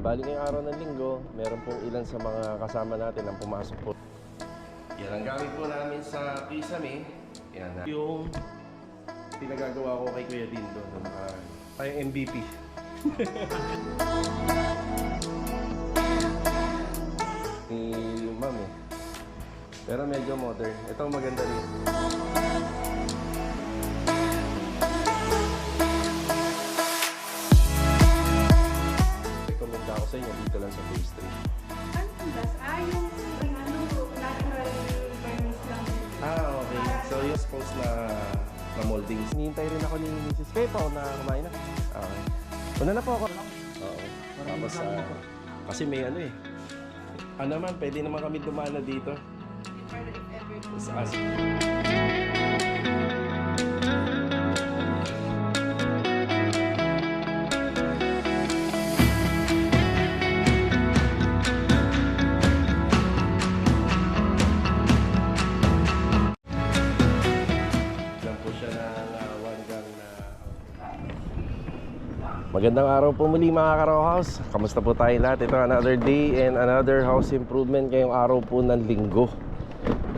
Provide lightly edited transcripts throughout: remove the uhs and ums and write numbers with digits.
Bali ngayong araw ng linggo, meron pong ilan sa mga kasama natin ang pumasok po. Yan ang gamit po namin sa Kisame. Yan yung pinagagawa ko kay Kuya Dindo na ay MVP. Ni Ma'am eh. Pero medyo modern. Ito maganda rin. Recommend ako sa inyo dito lang sa Phase 3. Yung natural varnish lang. Okay. So yung supposed na moldings. Hinihintay rin ako ni Mrs. Pepa na kumain na. Okay. Una na po ako. Oo. Tapos kasi may ano eh. Naman, pwede naman kami dumana dito. Sa Magandang araw po muli mga ka-Row House. Kamusta po tayo lahat? Ito another day and another house improvement ngayong araw po ng linggo.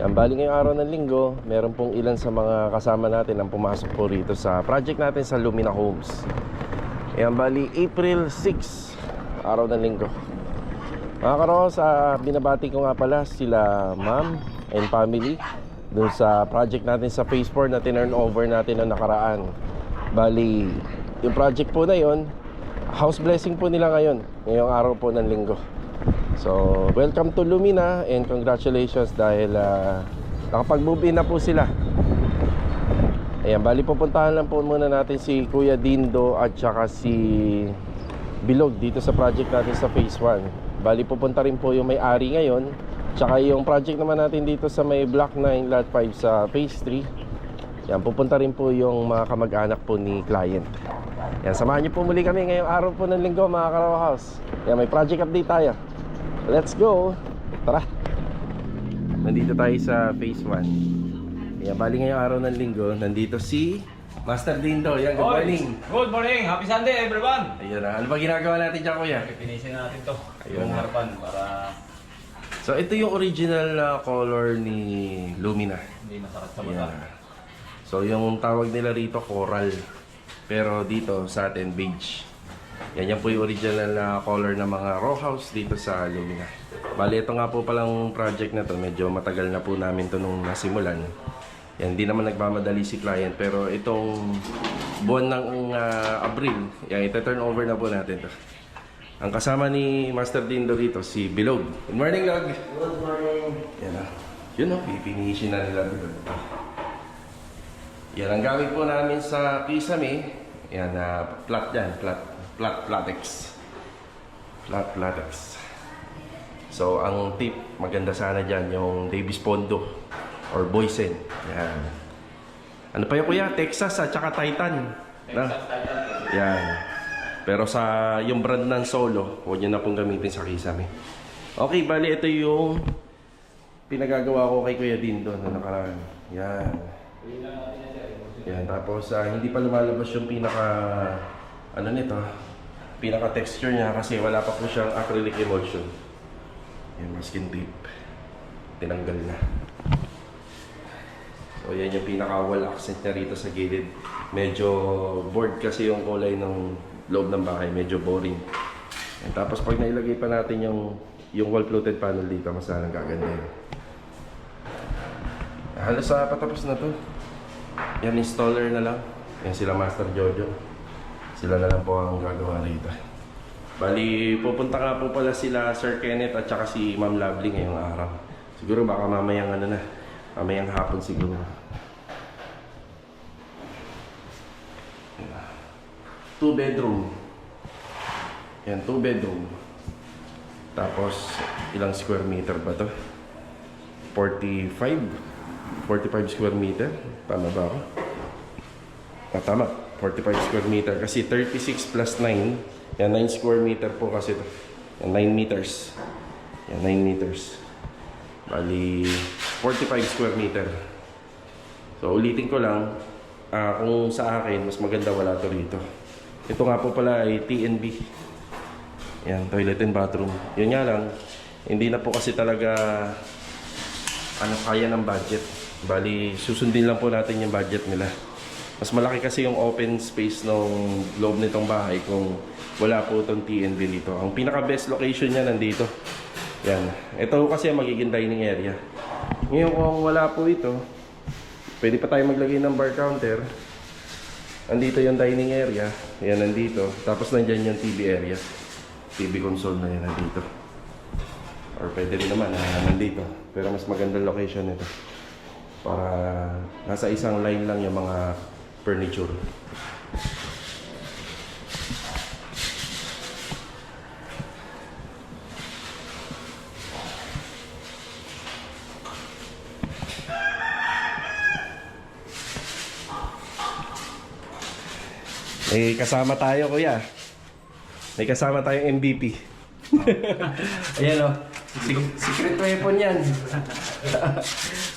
Yan, bali ngayong araw ng linggo, meron pong ilan sa mga kasama natin ang pumasok po rito sa project natin sa Lumina Homes. Yan, bali April 6, araw ng linggo. Mga ka-Row House, binabati ko nga pala sila ma'am and family dun sa project natin sa Phase 4 na tinurn over natin noong nakaraan. Bali, yung project po na yon, house blessing po nila ngayon, ngayong araw po ng linggo. So, welcome to Lumina and congratulations dahil nakapag-move in na po sila. Ayan, bali pupuntahan lang po muna natin si Kuya Dindo at saka si Bilog dito sa project natin sa Phase 1. Bali pupunta rin po yung may-ari ngayon, tsaka yung project naman natin dito sa may Block 9 Lot 5 sa Phase 3. Yan, pupunta rin po yung mga kamag-anak po ni client. Yan, samahan niyo po muli kami ngayong araw po ng linggo mga ka-Row House. Yan, may project update tayo. Let's go! Tara! Nandito tayo sa Phase 1. Yan, bali ngayong araw ng linggo, nandito si Master Dindo. Yan, good morning! Good morning! Happy Sunday everyone! Ayun na, ano ba ginagawa natin dyan kuya? Pipinisin natin to. Ayun Yung na. harapan para So ito yung original color ni Lumina. hindi masakit sa mata. Yan. So yung tawag nila rito coral, pero dito sa atin beige. Yan po yung original na color ng mga row house dito sa Lumina. Bali ito nga po palang project na to, medyo matagal na po namin to nung nasimulan. Yan, hindi naman nagmamadali si client, pero itong buwan ng Abril, yan, ito-turn over na po natin to. Ang kasama ni Master Dindo rito, si Bilog. Good morning, Log! Good morning! Yan na. Yun o, pipinisin na nila Bilog. Yan ang gamit po namin sa Kisame. Yan, flat yan, flat latex. Flat latex. So, ang tip, maganda sana dyan, yung Davis Pondo or Boysen. Yan. Ano pa yung kuya? Texas at saka Titan. Texas Titan. Yan. Pero sa yung brand ng Solo, huwag nyo na pong gamitin sa Kisame. Okay, bali, ito yung pinagagawa ko kay Kuya Dindo na nakaraan. Yan. Yan, tapos hindi pa lumalabas yung pinaka texture niya kasi wala pa po siyang acrylic emulsion. Yan, masking tape. Tinanggal na. So yan yung pinaka wall accent niya rito sa gilid. Medyo bored kasi yung kulay ng loob ng bahay, medyo boring. Yan, tapos pag nailagay pa natin yung wall fluted panel dito, mas lalong gaganda yun. Halos patapos na to. Yan, installer na lang. Yan sila Master Jojo. Sila na lang po ang gagawa rito. Bali, pupunta nga po pala sila Sir Kenneth at saka si Ma'am Lovely ngayong araw. Siguro baka mamayang mamayang hapon siguro. 2 bedroom. Yan, 2 bedroom. Tapos, ilang square meter ba to? 45 square meter. Tama ba ako? Tama. 45 square meter. Kasi 36 plus 9. Yan, 9 square meter po kasi ito. Yan, 9 meters. Yan, 9 meters. Bali, 45 square meter. So, ulitin ko lang. Kung sa akin, mas maganda wala to rito. Ito nga po pala ay TNB. Yan, toilet and bathroom. Yun nga lang, hindi na po kasi talaga kaya ng budget. Bali, susundin lang po natin yung budget nila. Mas malaki kasi yung open space ng loob nitong bahay kung wala po itong TNB dito. Ang pinaka best location niya nandito. Yan. Ito kasi ang magiging dining area. Ngayon kung wala po ito, pwede pa tayo maglagay ng bar counter. Andito yung dining area. Yan, nandito. Tapos nandyan yung TV area. TV console na yan nandito. Or pwede rin naman nandito. Pero mas magandang location nito. Para nasa isang line lang yung mga furniture. May kasama tayo, kuya. May kasama tayong MVP. Ayan o. Secret weapon yan.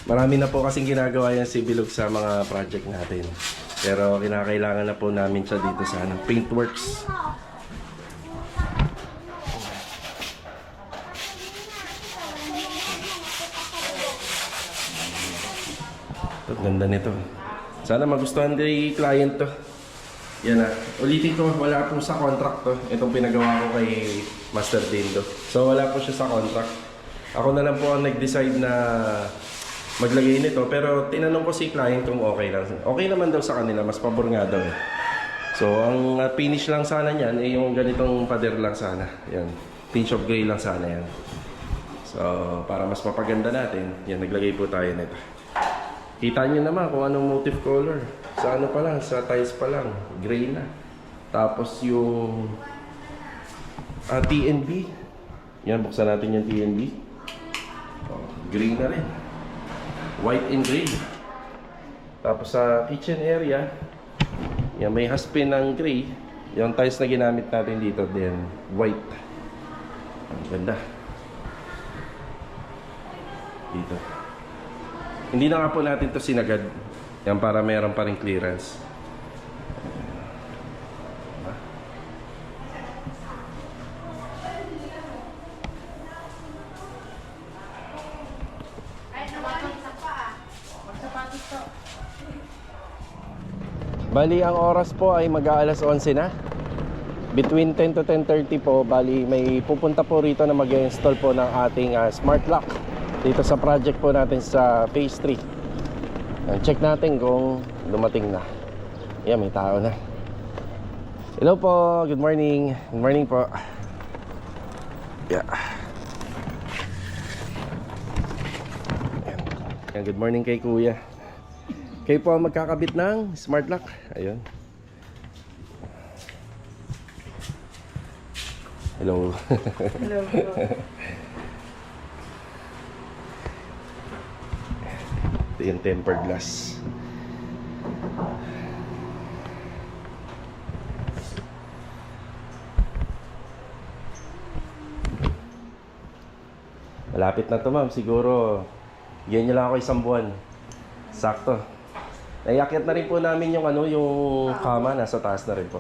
Marami na po kasing ginagawa yan si Bilog sa mga project natin. Pero kinakailangan na po namin siya dito sa Paintworks. Ito, ganda nito. Sana magustuhan din client to. Yan na. Ulitin ko, wala po sa contract to. Itong pinagawa ko kay Master Dindo. So wala po siya sa contract. Ako na lang po ang nag-decide na maglagay nito. Pero tinanong ko si client kung okay lang. Okay naman daw sa kanila. Mas pabor nga daw eh. So ang finish lang sana niyan eh yung ganitong pader lang sana. Yan. Tinge of gray lang sana yan. So para mas mapaganda natin, yan, naglagay po tayo nito. Kita nyo naman kung anong motif color. Sa ano pa lang, sa tiles pa lang, gray na. Tapos yung TNB. Yan, buksan natin yung TNB. Oh, gray na rin. White and gray. Tapos sa kitchen area, yan, may haspin ng gray. Yung tiles na ginamit natin dito, then white. Ang ganda. Dito. Hindi na nga po natin to sinagad. Yan para meron pa rin clearance. Bali, ang oras po ay mag-aalas 11 na. Between 10 to 10:30 po, bali may pupunta po rito na mag-install po ng ating smart lock dito sa project po natin sa phase 3. Check natin kung dumating na. Yan, may tao na. Hello po, good morning. Good morning po. Yeah. Yan, good morning kay kuya. Kayo po ang magkakabit ng smart lock. Ayun. Hello. Hello. Ito yung tempered glass. Malapit na to, ma'am. Siguro yan nyo lang ako isang buwan. Sakto. Naiakyat na rin po namin yung yung kama. Nasa taas na rin po.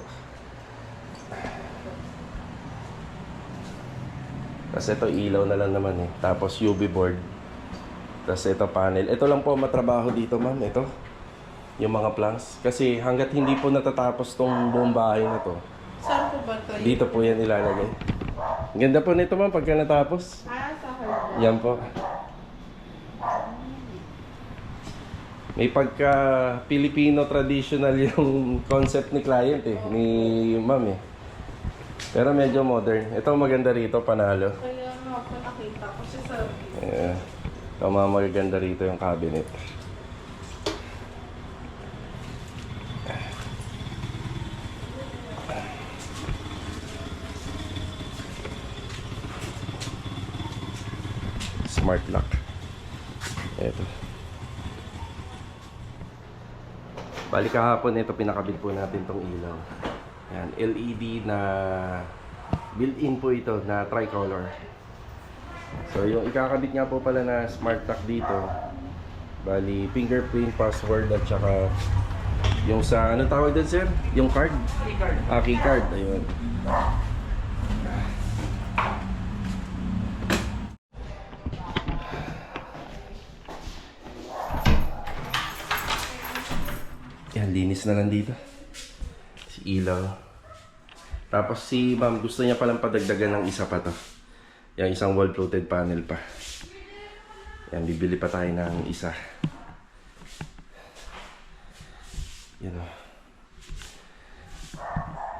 Kasi ito ilaw na lang naman eh. Tapos UV board. Tapos ito panel. Ito lang po matrabaho dito, ma'am. Ito. Yung mga planks. Kasi hanggat hindi po natatapos tong buong bahay na to. Saan po ba ito? Dito po yan ilalagay. Ang ganda po nito, ma'am, pagka natapos. Sa hardwood. Yan po. May pagka Filipino traditional yung concept ni client eh. Ni ma'am eh. Pero medyo modern. Ito maganda rito, panalo. Kaya nga po nakita ko si Sir. Yeah. Ito maganda rito yung cabinet. Smart lock. Ito. Bali kahapon ito pinakabit po natin tong ilaw. Yan, LED na built-in po ito na tricolor. So yung ikakabit nga po pala na smart lock dito, bali fingerprint, password at saka yung sa anong tawag doon, sir? Yung card? Keycard. Keycard, ayun. linis na lang dito. Si ilaw. Tapos si ma'am gusto niya palang padagdagan ng isa pa to. Yung isang wall fluted panel pa. Yan, bibili pa tayo ng isa. Yan o.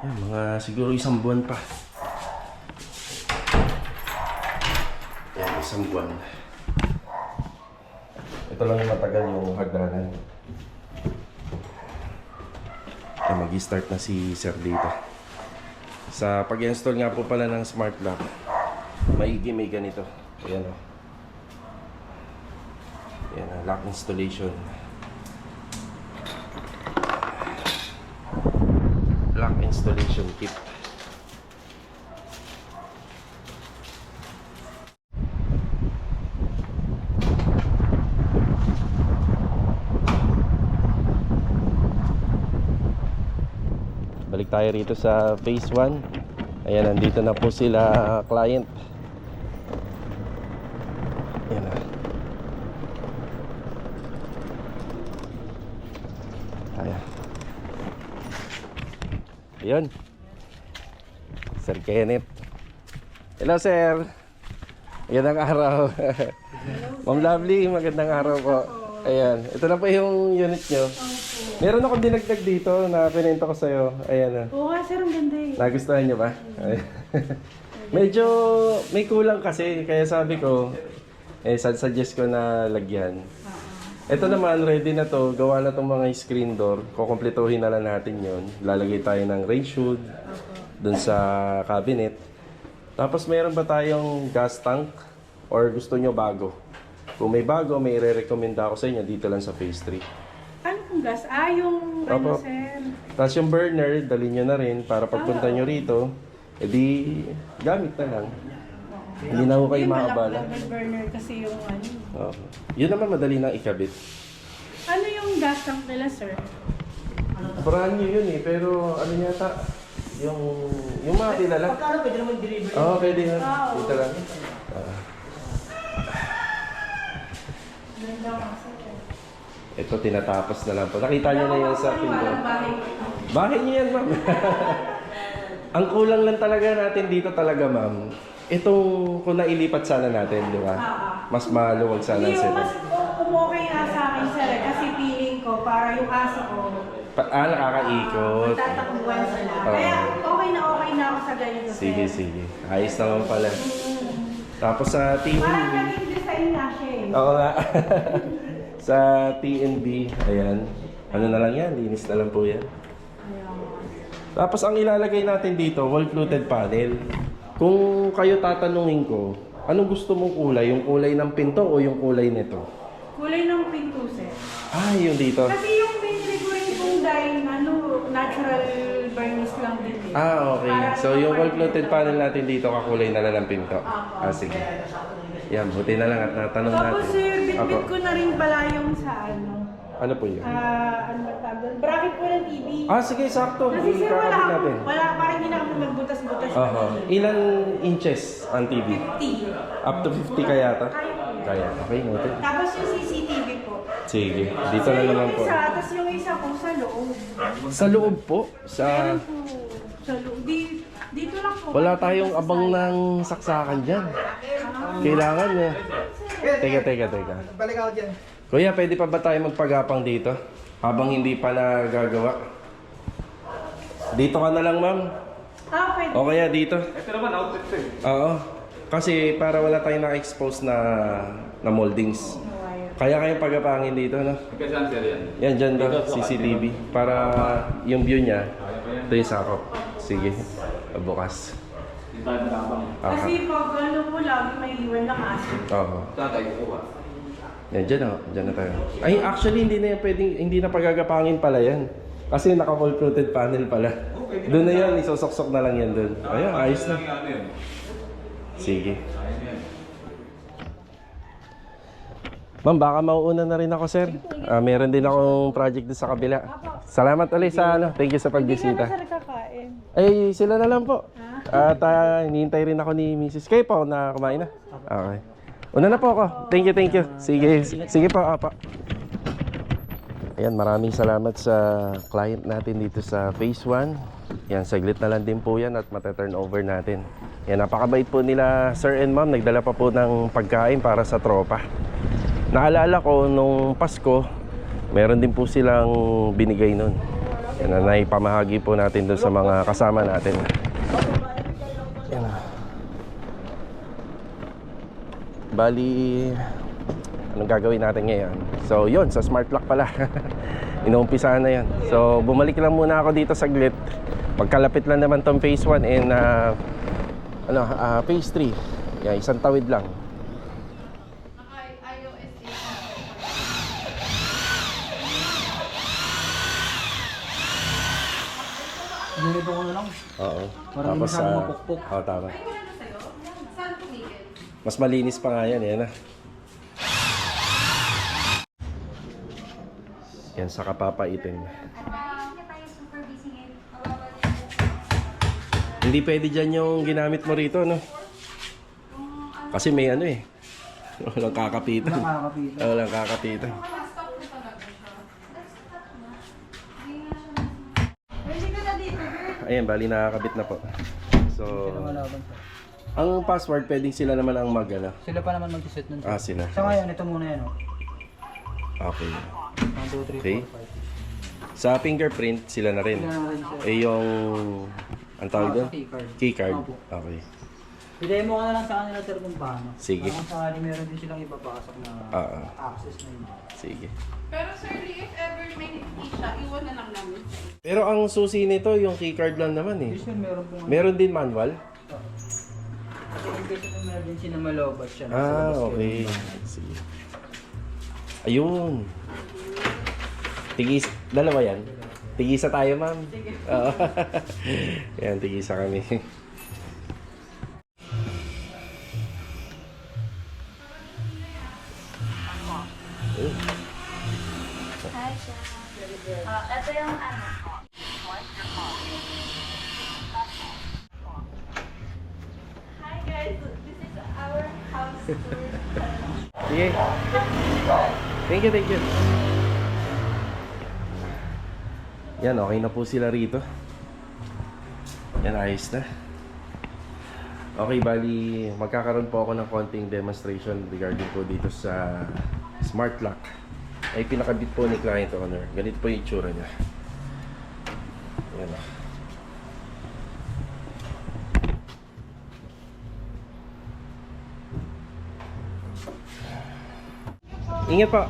Yan, mga siguro isang buwan pa. Yan, isang buwan. Ito lang yung matagal yung hagdanan. Yan, mag-start na si Sir dito. Sa pag-install nga po pala ng smart lock, maigi may ganito. Ayan o. Ayan o, lock installation. Lock installation kit. Balik tayo rito sa phase 1. Ayan, nandito na po sila client. Ayan na. Ayan. Ayan. Sir Kenneth. Hello, sir. Magandang araw. Ma'am Lovely, magandang araw po. Ayan. Ito na po yung unit nyo. Meron akong dinagdag dito na pinento ko sa'yo. Ayan na. Oo nga, sir, ang ganda eh. Nagustuhan nyo ba? Medyo may kulang kasi. Kaya sabi ko, suggest ko na lagyan. Ito naman, ready na to. Gawa na tong mga screen door. Kukumpletuhin na lang natin yon. Lalagay tayo ng range hood dun sa cabinet. Tapos meron ba tayong gas tank? Or gusto nyo bago? Kung may bago, may re-recommenda ako sa inyo dito lang sa phase 3. Ano pong gas? Ah, yung Opo. ano, sir. Tapos yung burner, dali nyo na rin para pagpunta nyo rito, edi gamit na lang. Hindi na ako kayo makabala. Yung burner kasi yung ano. Oo. Yun naman madali nang ikabit. Ano yung gas tank nila, sir? Brand new yun eh, pero ano yata, yung mga kilala. Pagkano pwede naman deliver? Oo, pwede na. Oo. Dito lang. Ganda kasi. Ito, tinatapos na lang po. Nakita nyo na yan sa pinto. Walang bahay. Bahay niyo yan, ma'am. Ang kulang lang talaga natin dito talaga, ma'am. Itong kung nailipat sana natin, di ba? Mas maluwag sana Hindi, sila. mas umokay nga sa akin, sir. Kasi feeling ko, para yung aso ko, Nakakaikot. tatakbuhan sila. Oo. Kaya okay na ako sa ganito, sir. Sige, sige. Ayos naman pala. Tapos sa TV. Parang naging design na siya eh. Oo nga. Sa TNB, ayan. Ano na lang yan, linis na lang po yan. Tapos ang ilalagay natin dito, wall fluted panel. Kung kayo tatanungin ko, anong gusto mong kulay? Yung kulay ng pinto o yung kulay nito? Kulay ng pinto, sir. Ah, yung dito. Kasi yung binili ko rin kung dahil natural varnish lang din eh. Ah, okay. So yung wall fluted panel natin dito, kakulay na lang ng pinto. Ah, sige. Yan, buti na lang at natanong natin. Tapos sir, bitbit Apo. ko na rin pala yung sa ano. Ano po yun? Ano ba tawag doon? Bracket po ng TV. Ah, sige, sakto. Kasi sir, Ikakabit natin. parang hindi na kami magbutas-butas. Aha. Ilang inches ang TV? 50. Up to 50 kaya ata? Kaya po yan. Kaya. Okay, noted. Tapos yung CCTV po. Sige, dito Sir, na naman yung po. isa, tapos yung isa po sa loob. Sa loob po? Sa... Meron po sa loob. Dito lang po. Wala tayong abang ng saksakan dyan. Kailangan niya. Teka. Balik ako dyan. Kuya, pwede pa ba tayo magpagapang dito? Habang hindi pa nagagawa. Dito ka na lang, ma'am. Ah, pwede. O kaya dito. Ito naman, outfit ko eh. Oo. Kasi para wala tayong na-expose na moldings. Kaya kayong pagapangin dito, no? Kasi saan sir yan? Yan, dyan daw, CCTV. Para yung view niya, ito yung sakop. Sige, bukas. Hindi tayo nakabang. Kasi pag ano po, lagi may iwan na kaso. Oo. Saan tayo kukuha? Yan, dyan na tayo. Ay, actually, hindi na yan pwedeng, hindi na pagagapangin pala yan. Kasi naka-wall fluted panel pala. Doon na yan, isosoksok na lang yan doon. Ayan, ayos na. Sige. Ma'am, baka mauuna na rin ako, sir. Meron din akong project doon sa kabila. Salamat ulit sa ano. Thank you sa Hindi pagbisita. ka kakain. Ay, sila na lang po. At hinihintay rin ako ni Mrs. Kayo po na kumain na. Okay. Una na po ako. Thank you. Sige po, apa. Ayan, maraming salamat sa client natin dito sa Phase 1. Yan, saglit na lang din po yan at mata-turn over natin. Yan, napakabait po nila sir and ma'am. Nagdala pa po ng pagkain para sa tropa. Naalala ko nung Pasko, meron din po silang binigay nun. Yan, na naipamahagi po natin dun sa mga kasama natin. Yan. Bali, anong gagawin natin ngayon? So yun, sa smart lock pala. Inuumpisahan na yan. So bumalik lang muna ako dito saglit. Pagkalapit lang naman tong phase 1 and phase 3. Yan, isang tawid lang. Ganito ko na lang. Oo. Parang hindi masyadong mapukpok. Oo, tama. Mas malinis pa nga yan, yan. Yan, sa kapapaitin. Hindi pwede dyan yung ginamit mo rito, no? Kasi may ano eh. Walang kakapitan. Nakakapitan. Walang kakapitan. Ayan, bali nakakabit na po. So, Lumalaban pa. ang password, pwedeng sila naman ang mag-ano. Sila pa naman mag-set nun. Ah, sila. Sa ngayon, ito muna yan. Okay. 1, 2, 3, Okay. 4, 5. Sa fingerprint, sila na rin. Sila na rin sir. Eh, yung... Ang tawag doon? Keycard. Keycard. Opo. Okay. I-demo ka na lang sa kanila sir kung paano. Sige. Kung sakali meron din silang ipapasok na access na yun. Sige. Pero sir, if ever may hindi siya, iwan na lang namin. Pero ang susi nito, yung keycard lang naman eh. Yes sir, meron po. Meron din manual? Kasi in case of emergency na malobat siya. nasa Ah, labas kayo. okay. Sige. Ayun. Tigis, dalawa yan? Tigisa tayo, ma'am. Sige. Yan, tigisa kami. Hi, siya. Ito yung ano. Hi guys, this is our house tour. Sige. Thank you, thank you. Yan, okay na po sila rito. Yan, ayos na. Okay, bali, magkakaroon po ako ng konting demonstration regarding po dito sa smart lock. Ay pinakabit po ni client owner. Ganito po yung itsura niya. Yan o. Ingat po.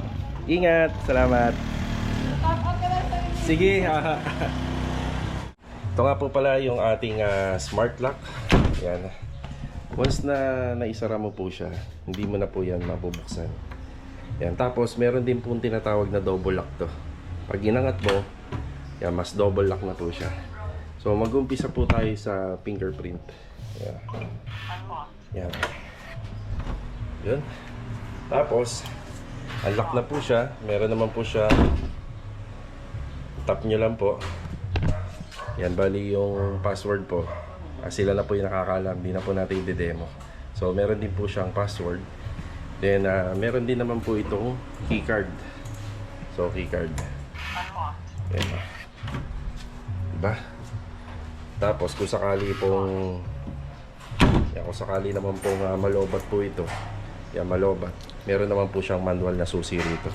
Ingat. Salamat. Sige. Ito nga po pala yung ating smart lock. Yan. Once na naisara mo po siya, hindi mo na po yan mabubuksan. Yan. Tapos meron din po tinatawag na double lock to. Pag inangat mo, yan, mas double lock na po siya. So mag-umpisa po tayo sa fingerprint. Yan. Yan. Yun. Tapos unlock na po siya. Meron naman po siya. Tap nyo lang po. Yan, bali yung password po. Sila na po yung nakakaalam. Hindi na po natin i-demo. So meron din po siyang password. Then meron din naman po itong keycard. So keycard. Yan. Diba? Tapos kung sakali pong yan, kung sakali naman pong malobat po ito. Yan, malobat. Meron naman po siyang manual na susi rito.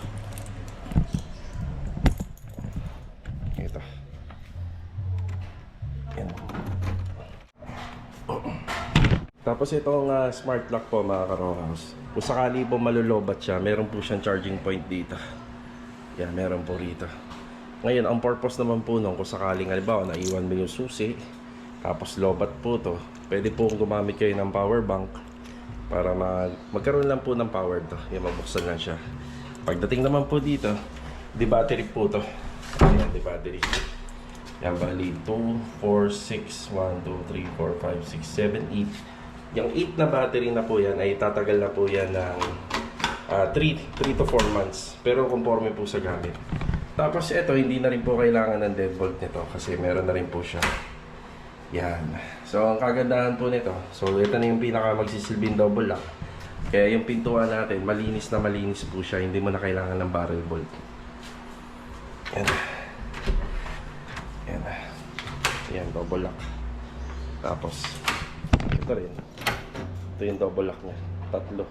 Ito. Yan. Tapos itong smart lock po mga ka-Rohouse. Kung sakali po malulobat siya, meron po siyang charging point dito. Yan, meron po rito. Ngayon, ang purpose naman po nung kung sakaling halimbawa naiwan mo yung susi, tapos lobat po to, pwede po gumamit kayo ng power bank para magkaroon lang po ng power to. Yan, mabuksan lang siya. Pagdating naman po dito, di battery po to. Yan, di battery. Yan, bali 2, 4, 6, 1, 2, 3, 4, 5, 6, 7, 8. Yung 8 na battery na po yan ay tatagal na po yan ng 3 to 4 months. Pero conforme po sa gamit. Tapos ito, hindi na rin po kailangan ng deadbolt nito kasi meron na rin po siya. Yan. So, ang kagandahan po nito, so ito na yung pinaka magsisilbing double lock. Kaya yung pintuan natin, malinis na malinis po siya. Hindi mo na kailangan ng barrel bolt. Yan. Yan. Yan, double lock. Tapos, ito rin. Ito yung double lock niya. 3.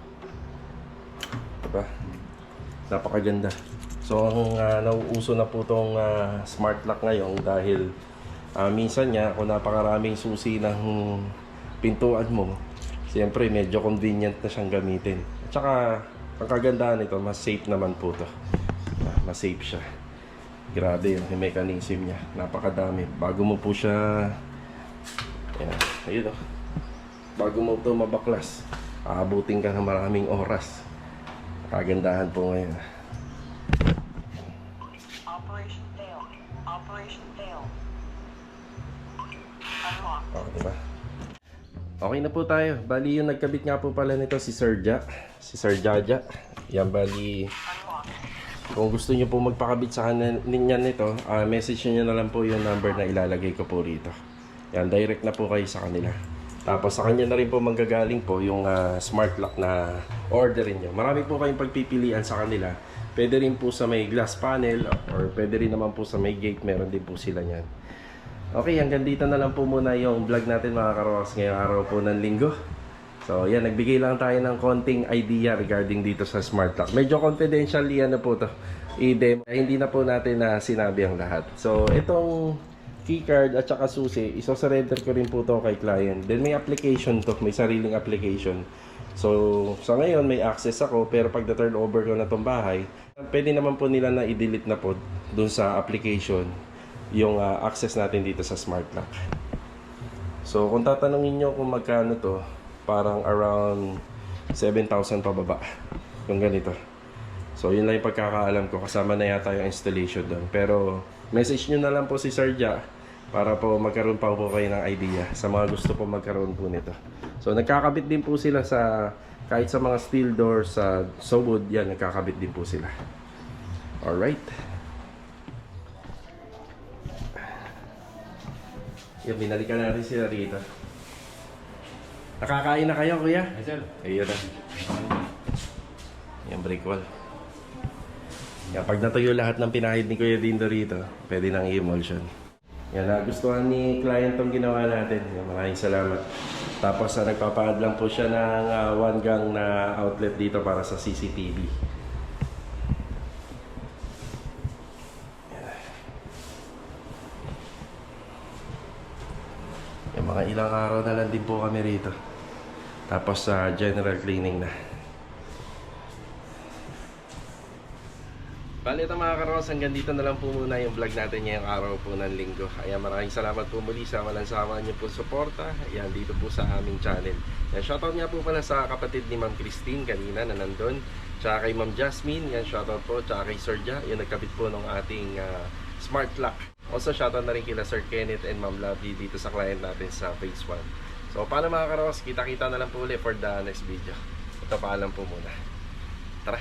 Diba? Napakaganda. So, ang nauuso na po itong smart lock ngayon dahil minsan niya, kung napakaraming susi ng pintuan mo, siyempre medyo convenient na siyang gamitin. At saka, ang kagandahan nito, mas safe naman po ito. Mas safe siya. Grabe yung mechanism niya. Napakadami. Bago mo po siya... Ayan, ayun o. Bago mo ito mabaklas, aabutin ka ng maraming oras. Kagandahan po ngayon. Operation failed. Operation failed. Unlock. Diba? Okay na po tayo. Bali yung nagkabit nga po pala nito si Sir Ja. Si Sir Jaja. Yan bali... Kung gusto niyo po magpakabit sa kanya nito, message niyo na lang po yung number na ilalagay ko po rito. Yan, direct na po kayo sa kanila. Tapos sa kanya na rin po manggagaling po yung smart lock na orderin nyo. Marami po kayong pagpipilian sa kanila. Pwede rin po sa may glass panel or pwede rin naman po sa may gate. Meron din po sila niyan. Okay, hanggang dito na lang po muna yung vlog natin mga karokas ngayong araw po ng linggo. So yan, nagbigay lang tayo ng konting idea regarding dito sa smart lock. Medyo confidential yan na po to. Hindi na po natin na sinabi ang lahat. So itong keycard at saka susi, isosurrender ko rin po to kay client. Then may application to, may sariling application. So sa ngayon may access ako, pero pag na-turn over ko na tong bahay, pwede naman po nila na i-delete na po dun sa application yung access natin dito sa smart lock. So kung tatanungin nyo kung magkano to, parang around 7,000 pababa yung ganito. So yun lang yung pagkakaalam ko, kasama na yata yung installation doon. Pero message nyo na lang po si Sir Ja para po magkaroon pa po kayo ng idea sa mga gusto po magkaroon po nito. So nagkakabit din po sila sa kahit sa mga steel doors sa wood, yan nagkakabit din po sila. Alright. Yan, binalikan natin sila rito. Nakakain na kayo, kuya? Yes, sir. Ayun na. Yan, break wall. Yan, pag natuyo lahat ng pinahid ni Kuya Dindo rito, pwede nang i-emulsion. Yan, nagustuhan ni client tong ginawa natin. Yan, maraming salamat. Tapos, nagpapa-add lang po siya ng 1 gang na outlet dito para sa CCTV. Yan, mga ilang araw na lang din po kami rito. Tapos sa general cleaning na. Bali ito mga karos, hanggang dito na lang po muna yung vlog natin ngayong araw po ng linggo. Ayan, maraming salamat po muli sa walang sawa niyo po suporta. Ayan, dito po sa aming channel. Ayan, shoutout nga po pala sa kapatid ni Ma'am Christine kanina na nandun. Tsaka kay Ma'am Jasmine, yan shoutout po. Tsaka kay Sir Ja, yung nagkabit po ng ating smart lock. Also shoutout na rin kila Sir Kenneth and Ma'am Lovely dito sa client natin sa phase 1. So paano mga karos, kita-kita na lang po ulit for the next video. Ito paalam po muna. Tara!